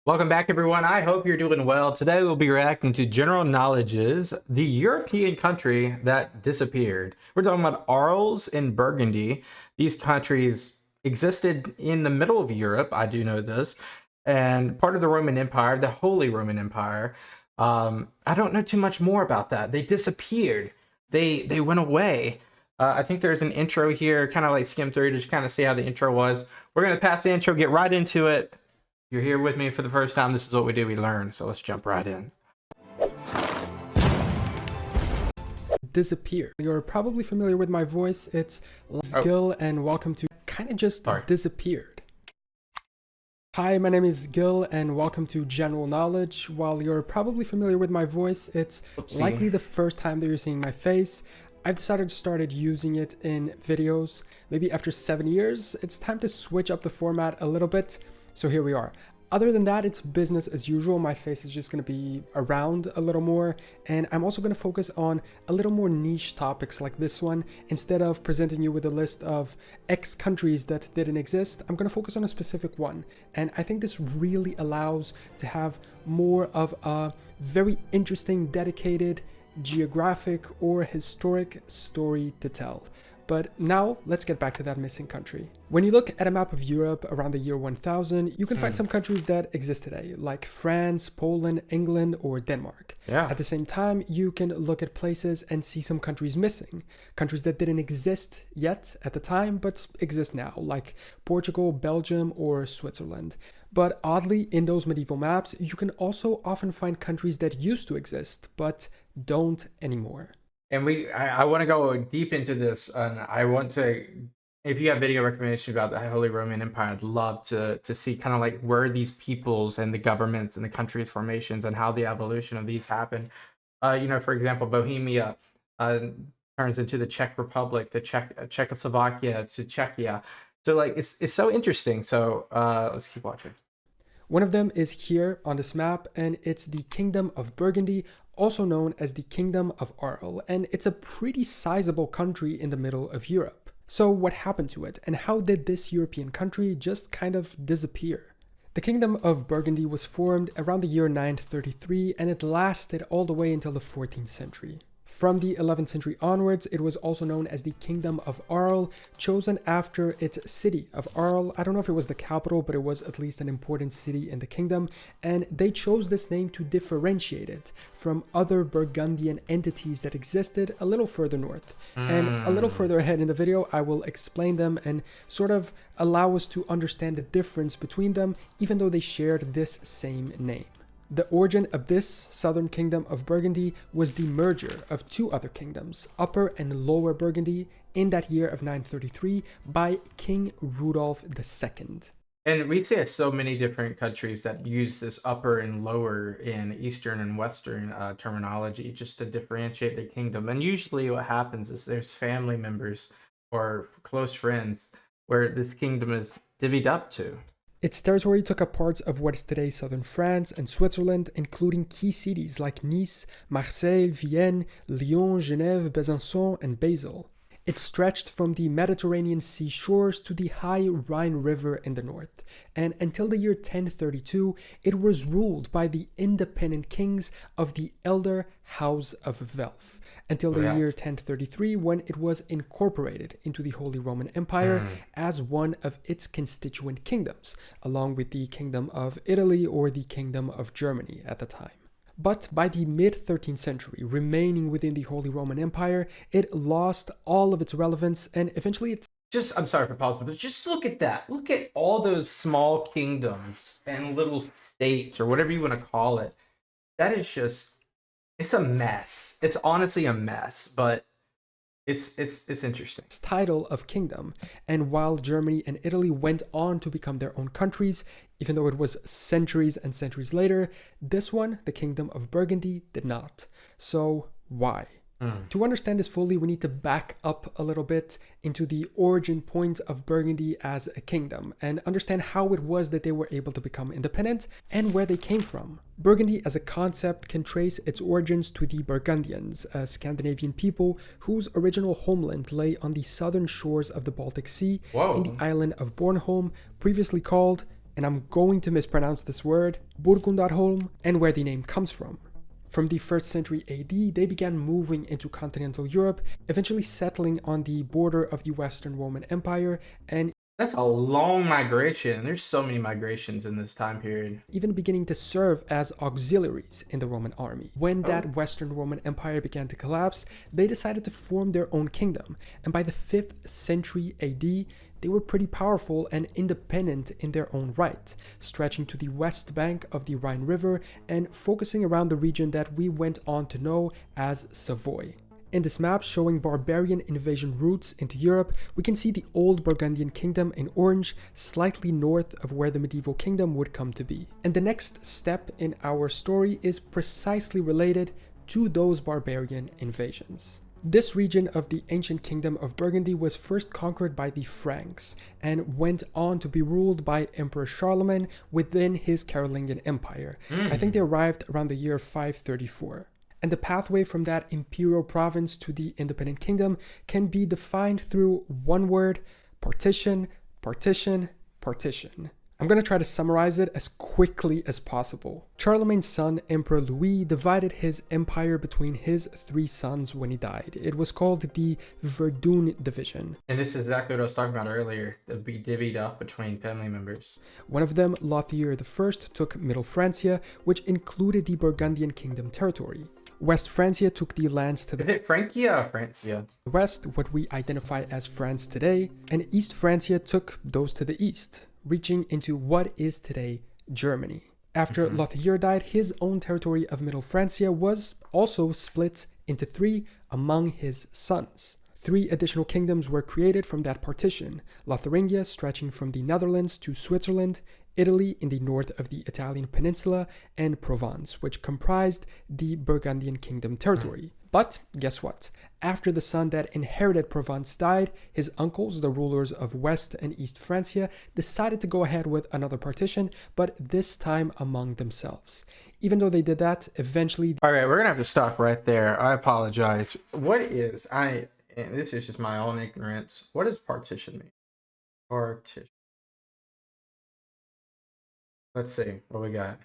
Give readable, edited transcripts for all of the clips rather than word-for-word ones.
Welcome back, everyone. I hope you're doing well. Today we'll be reacting to General Knowledge's The European Country That Disappeared. We're talking about Arles and Burgundy. These countries existed in the middle of Europe, I do know this, and part of the Roman Empire, the Holy Roman Empire. I don't know too much more about that. They disappeared. They went away. I think there's an intro here, kind of like skim through to kind of see how the intro was. We're going to pass the intro, get right into it. You're here with me for the first time. This is what we do. We learn. So let's jump right in. Disappear. You're probably familiar with my voice. It's Gil, and welcome to kind of just disappeared. Hi, my name is Gil, and welcome to General Knowledge. While you're probably familiar with my voice, it's likely the first time that you're seeing my face. I've decided to start using it in videos. Maybe after 7 years, it's time to switch up the format a little bit. So here we are. Other than that, it's business as usual. My face is just going to be around a little more. And I'm also going to focus on a little more niche topics like this one. Instead of presenting you with a list of X countries that didn't exist, I'm going to focus on a specific one. And I think this really allows to have more of a very interesting, dedicated, geographic or historic story to tell. But now let's get back to that missing country. When you look at a map of Europe around the year 1000, you can find some countries that exist today, like France, Poland, England, or Denmark. Yeah. At the same time, you can look at places and see some countries missing, countries that didn't exist yet at the time, but exist now, like Portugal, Belgium, or Switzerland. But oddly, in those medieval maps, you can also often find countries that used to exist, but don't anymore. And I want to go deep into this, and I want to, if you have video recommendations about the Holy Roman Empire, I'd love to see kind of like where these peoples and the governments and the countries' formations and how the evolution of these happened. For example, Bohemia turns into the Czech Republic, the Czechoslovakia to Czechia. So like it's so interesting. So let's keep watching. One of them is here on this map, and it's the Kingdom of Burgundy, also known as the Kingdom of Arles, and it's a pretty sizable country in the middle of Europe. So what happened to it, and how did this European country just kind of disappear? The Kingdom of Burgundy was formed around the year 933, and it lasted all the way until the 14th century. From the 11th century onwards, it was also known as the Kingdom of Arles, chosen after its city of Arles. I don't know if it was the capital, but it was at least an important city in the kingdom, and they chose this name to differentiate it from other Burgundian entities that existed a little further north. And a little further ahead in the video, I will explain them and sort of allow us to understand the difference between them, even though they shared this same name. The origin of this southern kingdom of Burgundy was the merger of two other kingdoms, Upper and Lower Burgundy, in that year of 933 by King Rudolf II. And we see so many different countries that use this upper and lower in Eastern and Western terminology just to differentiate the kingdom. And usually what happens is there's family members or close friends where this kingdom is divvied up to. Its territory took up parts of what is today southern France and Switzerland, including key cities like Nice, Marseille, Vienne, Lyon, Genève, Besançon, and Basel. It stretched from the Mediterranean sea shores to the high Rhine River in the north, and until the year 1032, it was ruled by the independent kings of the elder House of Welf, until the year 1033, when it was incorporated into the Holy Roman Empire as one of its constituent kingdoms, along with the Kingdom of Italy or the Kingdom of Germany at the time. But by the mid-13th century, remaining within the Holy Roman Empire, it lost all of its relevance, and eventually it's I'm sorry for pausing, but just look at that. Look at all those small kingdoms and little states, or whatever you want to call it. That is just, it's a mess. It's honestly a mess, but it's interesting. Title of kingdom. And while Germany and Italy went on to become their own countries, even though it was centuries and centuries later, this one, the Kingdom of Burgundy, did not. So why? To understand this fully, we need to back up a little bit into the origin point of Burgundy as a kingdom and understand how it was that they were able to become independent and where they came from. Burgundy as a concept can trace its origins to the Burgundians, a Scandinavian people whose original homeland lay on the southern shores of the Baltic Sea in the island of Bornholm, previously called and I'm going to mispronounce this word, Burgundarholm, and where the name comes from. From the 1st century AD, they began moving into continental Europe, eventually settling on the border of the Western Roman Empire and That's a long migration. There's so many migrations in this time period. even beginning to serve as auxiliaries in the Roman army. When that Western Roman Empire began to collapse, they decided to form their own kingdom, and by the 5th century AD, they were pretty powerful and independent in their own right, stretching to the west bank of the Rhine River and focusing around the region that we went on to know as Savoy. In this map showing barbarian invasion routes into Europe, we can see the old Burgundian kingdom in orange, slightly north of where the medieval kingdom would come to be. And the next step in our story is precisely related to those barbarian invasions. This region of the ancient kingdom of Burgundy was first conquered by the Franks and went on to be ruled by Emperor Charlemagne within his Carolingian Empire. I think they arrived around the year 534. And the pathway from that imperial province to the independent kingdom can be defined through one word: partition, partition, partition. I'm going to try to summarize it as quickly as possible. Charlemagne's son, Emperor Louis, divided his empire between his 3 sons when he died. It was called the Verdun division. And this is exactly what I was talking about earlier, to be divvied up between family members. One of them, Lothair I, took Middle Francia, which included the Burgundian kingdom territory. West Francia took the lands to the Is it Francia or Francia? west, what we identify as France today, and East Francia took those to the east, reaching into what is today Germany. After Lothair died, his own territory of Middle Francia was also split into 3 among his sons. 3 additional kingdoms were created from that partition: Lotharingia, stretching from the Netherlands to Switzerland, Italy in the north of the Italian peninsula, and Provence, which comprised the Burgundian kingdom territory. But guess what? After the son that inherited Provence died, his uncles, the rulers of West and East Francia, decided to go ahead with another partition, but this time among themselves. Even though they did that, eventually... All right, we're going to have to stop right there. I apologize. And this is just my own ignorance. What does partition mean? Partition. Let's see what we got.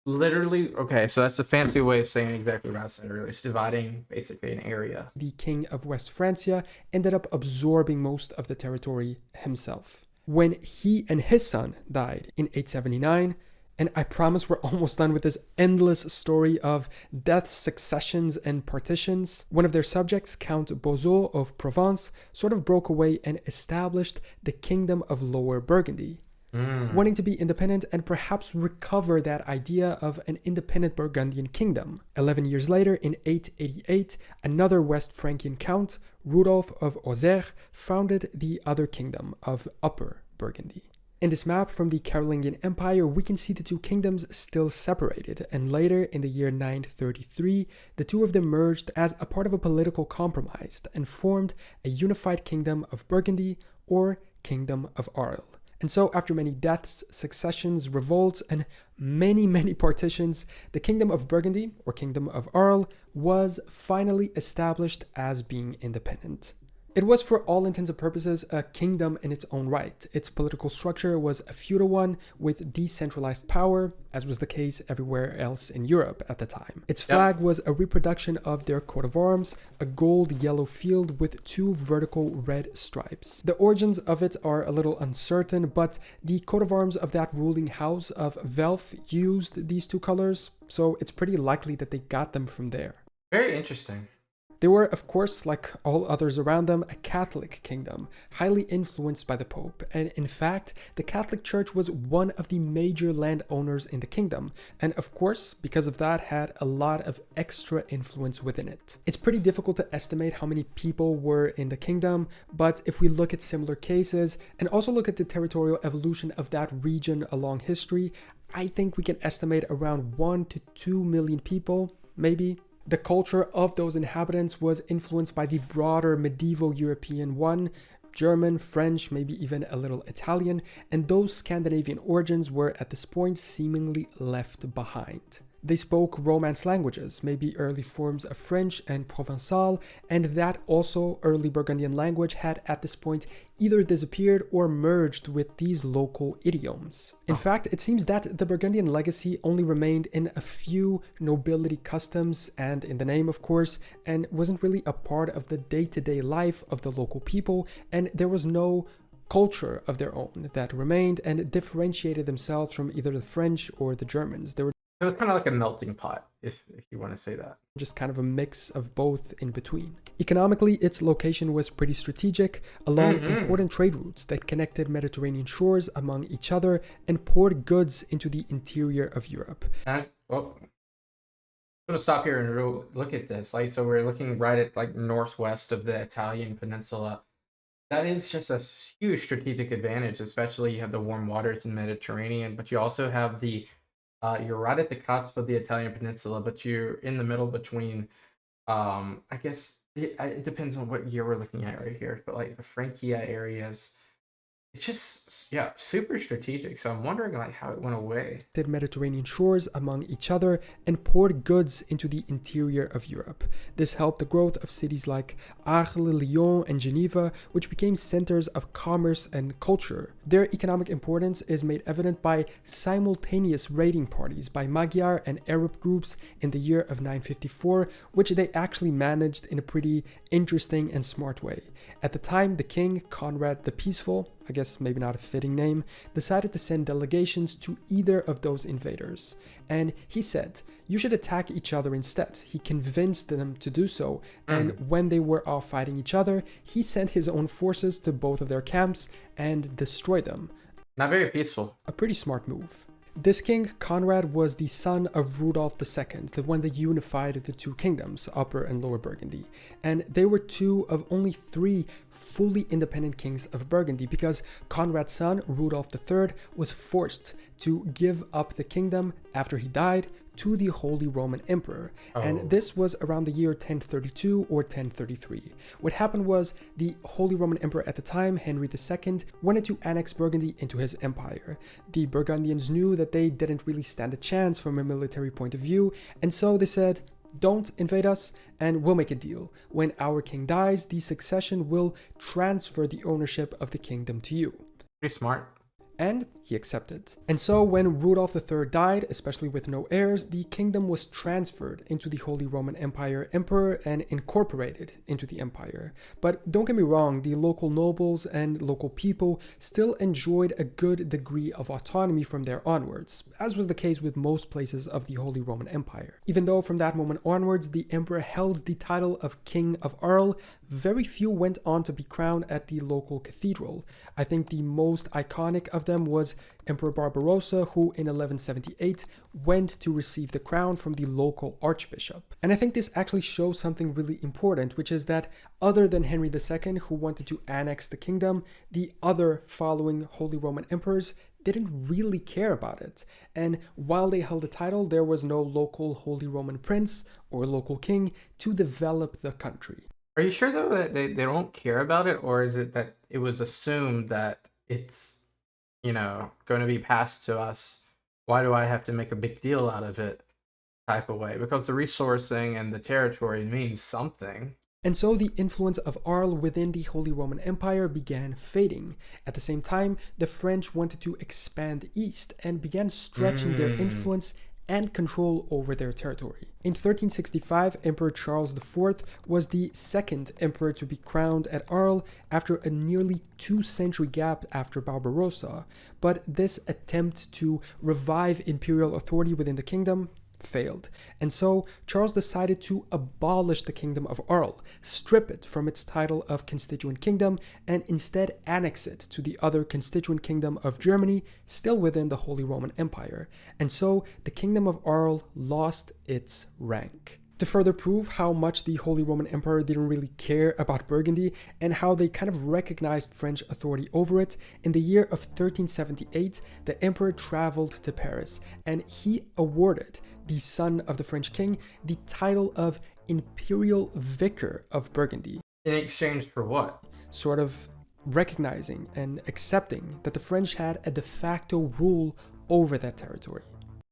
Literally, okay, so that's a fancy way of saying exactly what I said earlier. It's dividing basically an area. The king of West Francia ended up absorbing most of the territory himself. When he and his son died in 879, and I promise we're almost done with this endless story of deaths, successions, and partitions, one of their subjects, Count Bozo of Provence, sort of broke away and established the Kingdom of Lower Burgundy, wanting to be independent and perhaps recover that idea of an independent Burgundian kingdom. 11 years later, in 888, another West Frankian count, Rudolf of Auxerre, founded the other kingdom of Upper Burgundy. In this map from the Carolingian Empire, we can see the 2 kingdoms still separated, and later in the year 933, the 2 of them merged as a part of a political compromise and formed a unified Kingdom of Burgundy, or Kingdom of Arles. And so after many deaths, successions, revolts, and many partitions, the Kingdom of Burgundy, or Kingdom of Arles, was finally established as being independent. It was, for all intents and purposes, a kingdom in its own right. Its political structure was a feudal one with decentralized power, as was the case everywhere else in Europe at the time. Its flag was a reproduction of their coat of arms, a gold-yellow field with 2 vertical red stripes. The origins of it are a little uncertain, but the coat of arms of that ruling house of Welf used these 2 colors, so it's pretty likely that they got them from there. Very interesting. They were, of course, like all others around them, a Catholic kingdom, highly influenced by the Pope. And in fact, the Catholic Church was one of the major landowners in the kingdom. And of course, because of that, had a lot of extra influence within it. It's pretty difficult to estimate how many people were in the kingdom, but if we look at similar cases and also look at the territorial evolution of that region along history, I think we can estimate around 1 to 2 million people, maybe. The culture of those inhabitants was influenced by the broader medieval European one, German, French, maybe even a little Italian, and those Scandinavian origins were at this point seemingly left behind. They spoke Romance languages, maybe early forms of French and Provençal, and that also early Burgundian language had at this point either disappeared or merged with these local idioms. In fact, it seems that the Burgundian legacy only remained in a few nobility customs and in the name, of course, and wasn't really a part of the day-to-day life of the local people, and there was no culture of their own that remained and differentiated themselves from either the French or the Germans. They were It was kind of like a melting pot, if you want to say that. just kind of a mix of both in between. Economically, its location was pretty strategic, along important trade routes that connected Mediterranean shores among each other and poured goods into the interior of Europe. I'm gonna stop here and look at this. Like, so we're looking right at like northwest of the Italian peninsula. That is just a huge strategic advantage, especially you have the warm waters in the Mediterranean, but you also have the you're right at the cusp of the Italian peninsula, but you're in the middle between I guess it depends on what year we're looking at right here, but like the Francia areas, it's just, yeah, super strategic. So I'm wondering like how it went away. Mediterranean shores among each other and poured goods into the interior of Europe. This helped the growth of cities like Arles, Lyon, and Geneva, which became centers of commerce and culture. Their economic importance is made evident by simultaneous raiding parties by Magyar and Arab groups in the year of 954, which they actually managed in a pretty interesting and smart way. At the time, the king, Conrad the Peaceful, I guess maybe not a fitting name, decided to send delegations to either of those invaders. And he said, you should attack each other instead. He convinced them to do so, and when they were all fighting each other, he sent his own forces to both of their camps and destroyed them. Not very peaceful. A pretty smart move. This king, Conrad, was the son of Rudolf II, the one that unified the two kingdoms, Upper and Lower Burgundy. And they were two of only three fully independent kings of Burgundy because Conrad's son, Rudolf III, was forced to give up the kingdom after he died to the Holy Roman Emperor, and this was around the year 1032 or 1033. What happened was the Holy Roman Emperor at the time, Henry II, wanted to annex Burgundy into his empire. The Burgundians knew that they didn't really stand a chance from a military point of view, and so they said, don't invade us, and we'll make a deal. When our king dies, the succession will transfer the ownership of the kingdom to you. Pretty smart. And he accepted. And so when Rudolf III died, especially with no heirs, the kingdom was transferred into the Holy Roman Empire Emperor and incorporated into the empire. But don't get me wrong, the local nobles and local people still enjoyed a good degree of autonomy from there onwards, as was the case with most places of the Holy Roman Empire. Even though from that moment onwards the emperor held the title of King of Arles, very few went on to be crowned at the local cathedral. I think the most iconic of them was Emperor Barbarossa, who in 1178 went to receive the crown from the local archbishop. And I think this actually shows something really important, which is that other than Henry II, who wanted to annex the kingdom, the other following Holy Roman emperors didn't really care about it. And while they held the title, there was no local Holy Roman prince or local king to develop the country. Are you sure though that they don't care about it, or is it that it was assumed that it's, going to be passed to us? Why do I have to make a big deal out of it type of way? Because the resourcing and the territory means something. And so the influence of Arles within the Holy Roman Empire began fading. At the same time, the French wanted to expand east and began stretching their influence and control over their territory. In 1365, Emperor Charles IV was the second emperor to be crowned at Arles after a nearly 2-century gap after Barbarossa. But this attempt to revive imperial authority within the kingdom failed. And so Charles decided to abolish the Kingdom of Arles, strip it from its title of constituent kingdom, and instead annex it to the other constituent kingdom of Germany, still within the Holy Roman Empire. And so the Kingdom of Arles lost its rank. To further prove how much the Holy Roman Emperor didn't really care about Burgundy and how they kind of recognized French authority over it, in the year of 1378, the emperor traveled to Paris and he awarded the son of the French king the title of Imperial Vicar of Burgundy. In exchange for what? Sort of recognizing and accepting that the French had a de facto rule over that territory.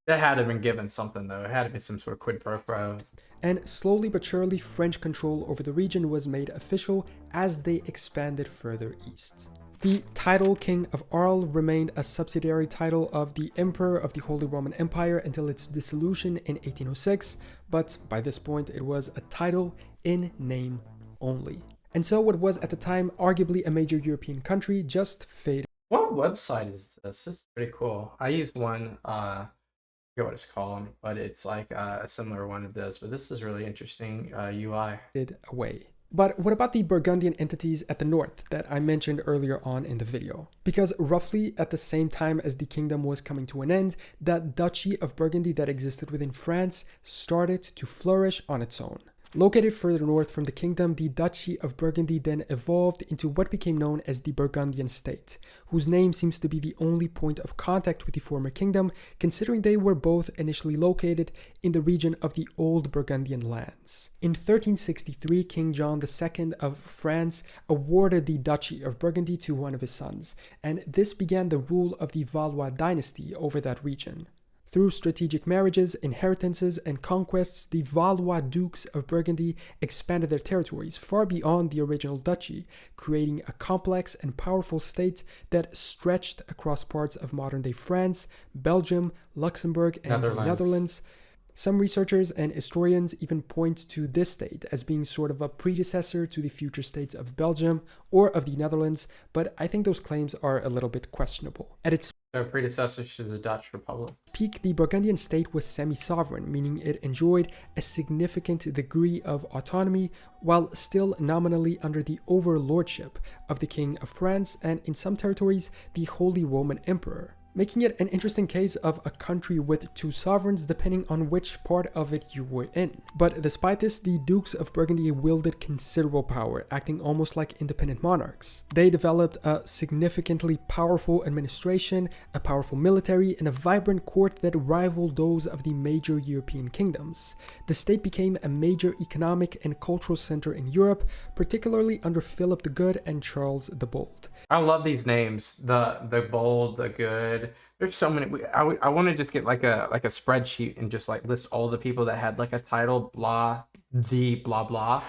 That had to have been given something though. It had to be some sort of quid pro quo. And slowly but surely, French control over the region was made official as they expanded further east. The title King of Arles remained a subsidiary title of the Emperor of the Holy Roman Empire until its dissolution in 1806, but by this point it was a title in name only. And so what was at the time arguably a major European country just faded. What website is this? This is pretty cool. I used one, I forget what it's called, but it's like a similar one of this. But this is really interesting UI. Away. But what about the Burgundian entities at the north that I mentioned earlier on in the video? Because roughly at the same time as the kingdom was coming to an end, that Duchy of Burgundy that existed within France started to flourish on its own. Located further north from the kingdom, the Duchy of Burgundy then evolved into what became known as the Burgundian state, whose name seems to be the only point of contact with the former kingdom, considering they were both initially located in the region of the old Burgundian lands. In 1363, King John II of France awarded the Duchy of Burgundy to one of his sons, and this began the rule of the Valois dynasty over that region. Through strategic marriages, inheritances, and conquests, the Valois dukes of Burgundy expanded their territories far beyond the original duchy, creating a complex and powerful state that stretched across parts of modern-day France, Belgium, Luxembourg, and the Netherlands. Some researchers and historians even point to this state as being sort of a predecessor to the future states of Belgium or of the Netherlands, but I think those claims are a little bit questionable. At its predecessor to the Dutch Republic. Peak, the Burgundian state was semi-sovereign, meaning it enjoyed a significant degree of autonomy while still nominally under the overlordship of the King of France and, in some territories, the Holy Roman Emperor, making it an interesting case of a country with two sovereigns depending on which part of it you were in. But despite this, the Dukes of Burgundy wielded considerable power, acting almost like independent monarchs. They developed a significantly powerful administration, a powerful military, and a vibrant court that rivaled those of the major European kingdoms. The state became a major economic and cultural center in Europe, particularly under Philip the Good and Charles the Bold. I love these names, the bold, the good. There's so many. I want to just get like a spreadsheet and just like list all the people that had like a title, blah, the blah blah. I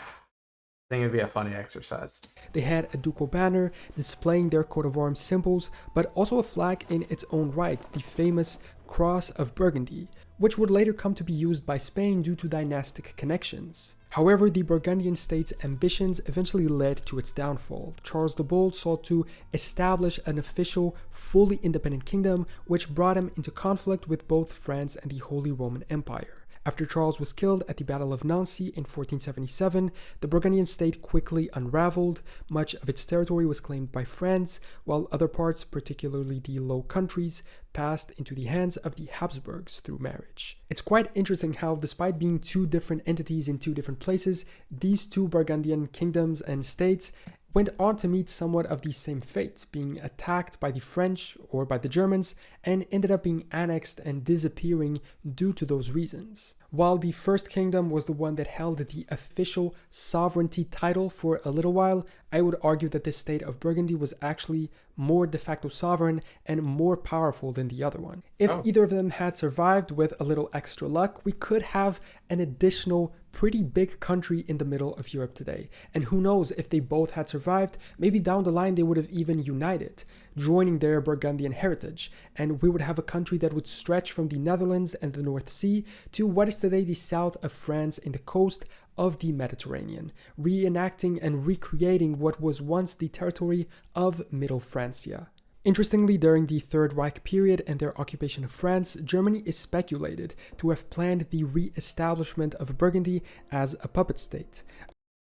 think it'd be a funny exercise. They had a ducal banner displaying their coat of arms symbols, but also a flag in its own right, the famous Cross of Burgundy, which would later come to be used by Spain due to dynastic connections. However, the Burgundian state's ambitions eventually led to its downfall. Charles the Bold sought to establish an official, fully independent kingdom, which brought him into conflict with both France and the Holy Roman Empire. After Charles was killed at the Battle of Nancy in 1477, the Burgundian state quickly unraveled. Much of its territory was claimed by France, while other parts, particularly the Low Countries, passed into the hands of the Habsburgs through marriage. It's quite interesting how, despite being two different entities in two different places, these two Burgundian kingdoms and states went on to meet somewhat of the same fate, being attacked by the French or by the Germans, and ended up being annexed and disappearing due to those reasons. While the First Kingdom was the one that held the official sovereignty title for a little while, I would argue that the state of Burgundy was actually more de facto sovereign and more powerful than the other one. If either of them had survived with a little extra luck, we could have an additional pretty big country in the middle of Europe today. And who knows, if they both had survived, maybe down the line they would have even united, joining their Burgundian heritage, and we would have a country that would stretch from the Netherlands and the North Sea to what is today the south of France in the coast of the Mediterranean, reenacting and recreating what was once the territory of Middle Francia. Interestingly, during the Third Reich period and their occupation of France, Germany is speculated to have planned the re-establishment of Burgundy as a puppet state.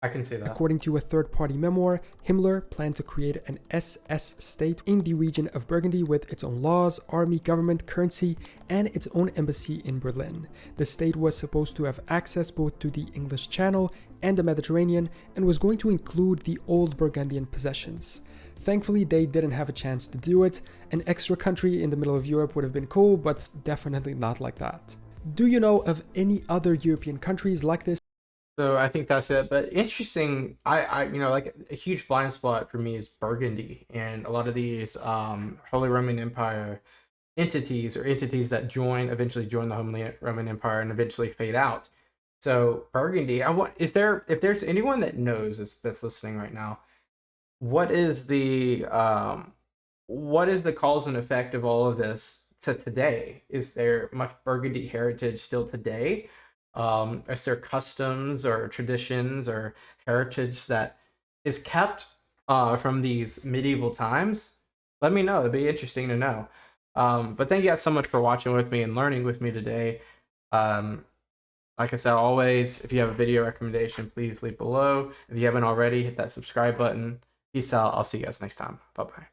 I can see that. According to a third-party memoir, Himmler planned to create an SS state in the region of Burgundy with its own laws, army, government, currency, and its own embassy in Berlin. The state was supposed to have access both to the English Channel and the Mediterranean, and was going to include the old Burgundian possessions. Thankfully, they didn't have a chance to do it. An extra country in the middle of Europe would have been cool, but definitely not like that. Do you know of any other European countries like this? So I think that's it. But interesting, I like a huge blind spot for me is Burgundy, and a lot of these Holy Roman Empire entities that eventually join the Holy Roman Empire and eventually fade out. So Burgundy, if there's anyone that knows that's listening right now, what is the cause and effect of all of this to today? Is there much Burgundy heritage still today? Is there customs or traditions or heritage that is kept from these medieval times? Let me know. It'd be interesting to know. But thank you guys so much for watching with me and learning with me today. Like I said, always, if you have a video recommendation, please leave below. If you haven't already, hit that subscribe button. Peace out. I'll see you guys next time. Bye-bye.